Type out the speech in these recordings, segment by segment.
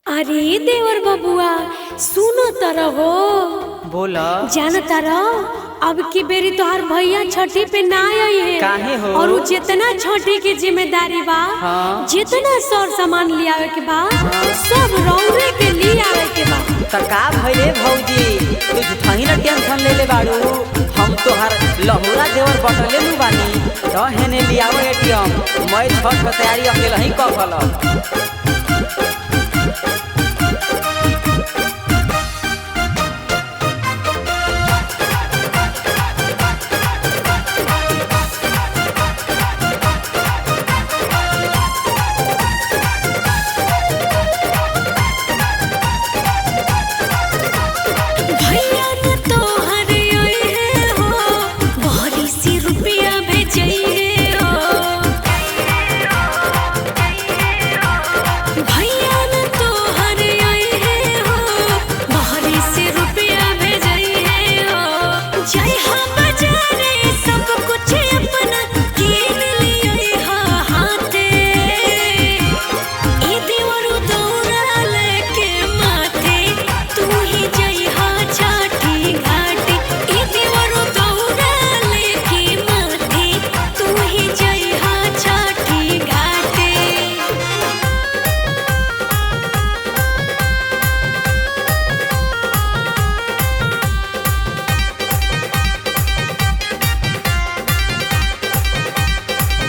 अरे देवर बबुआ सुनो तरह हो। बोला जान तरह अब की बेरी तोहर भैया छठी पे ना आई है। काहे हो? और जितना छठी की जिम्मेदारी बा हाँ। जितना सर सामान ले आवे के बा सब रौरे के लिए आवे के बा। त का भइले भौजी तू झूठाही ना टेंशन ले ले बाड़ू। हम तोहर लहुरा देवर बटले नु बानी रहेने लियाओ एटीएम मैं छठ के तैयारी अकेले ही कर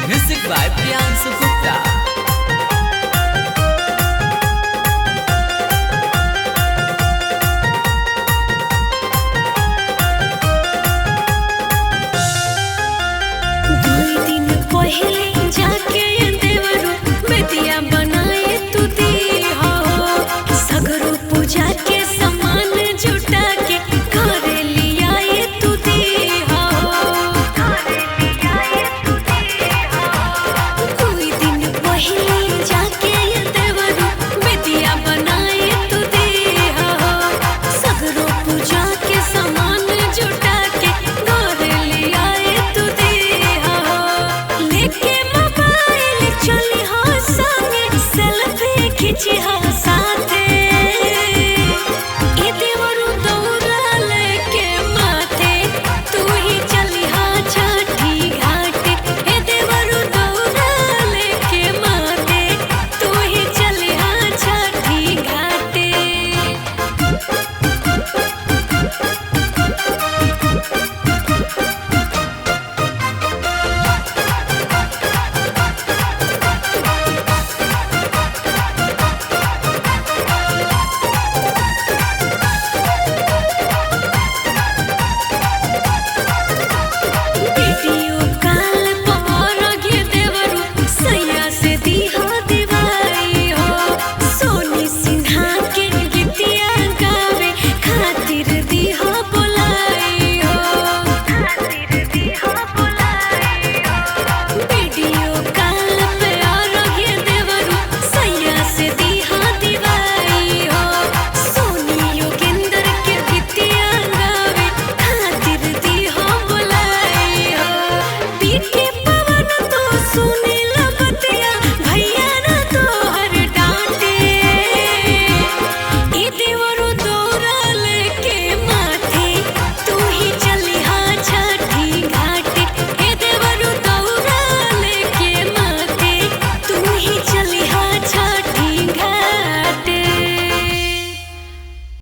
म्यूजिक बाय प्रियांशु गुप्ता। सुने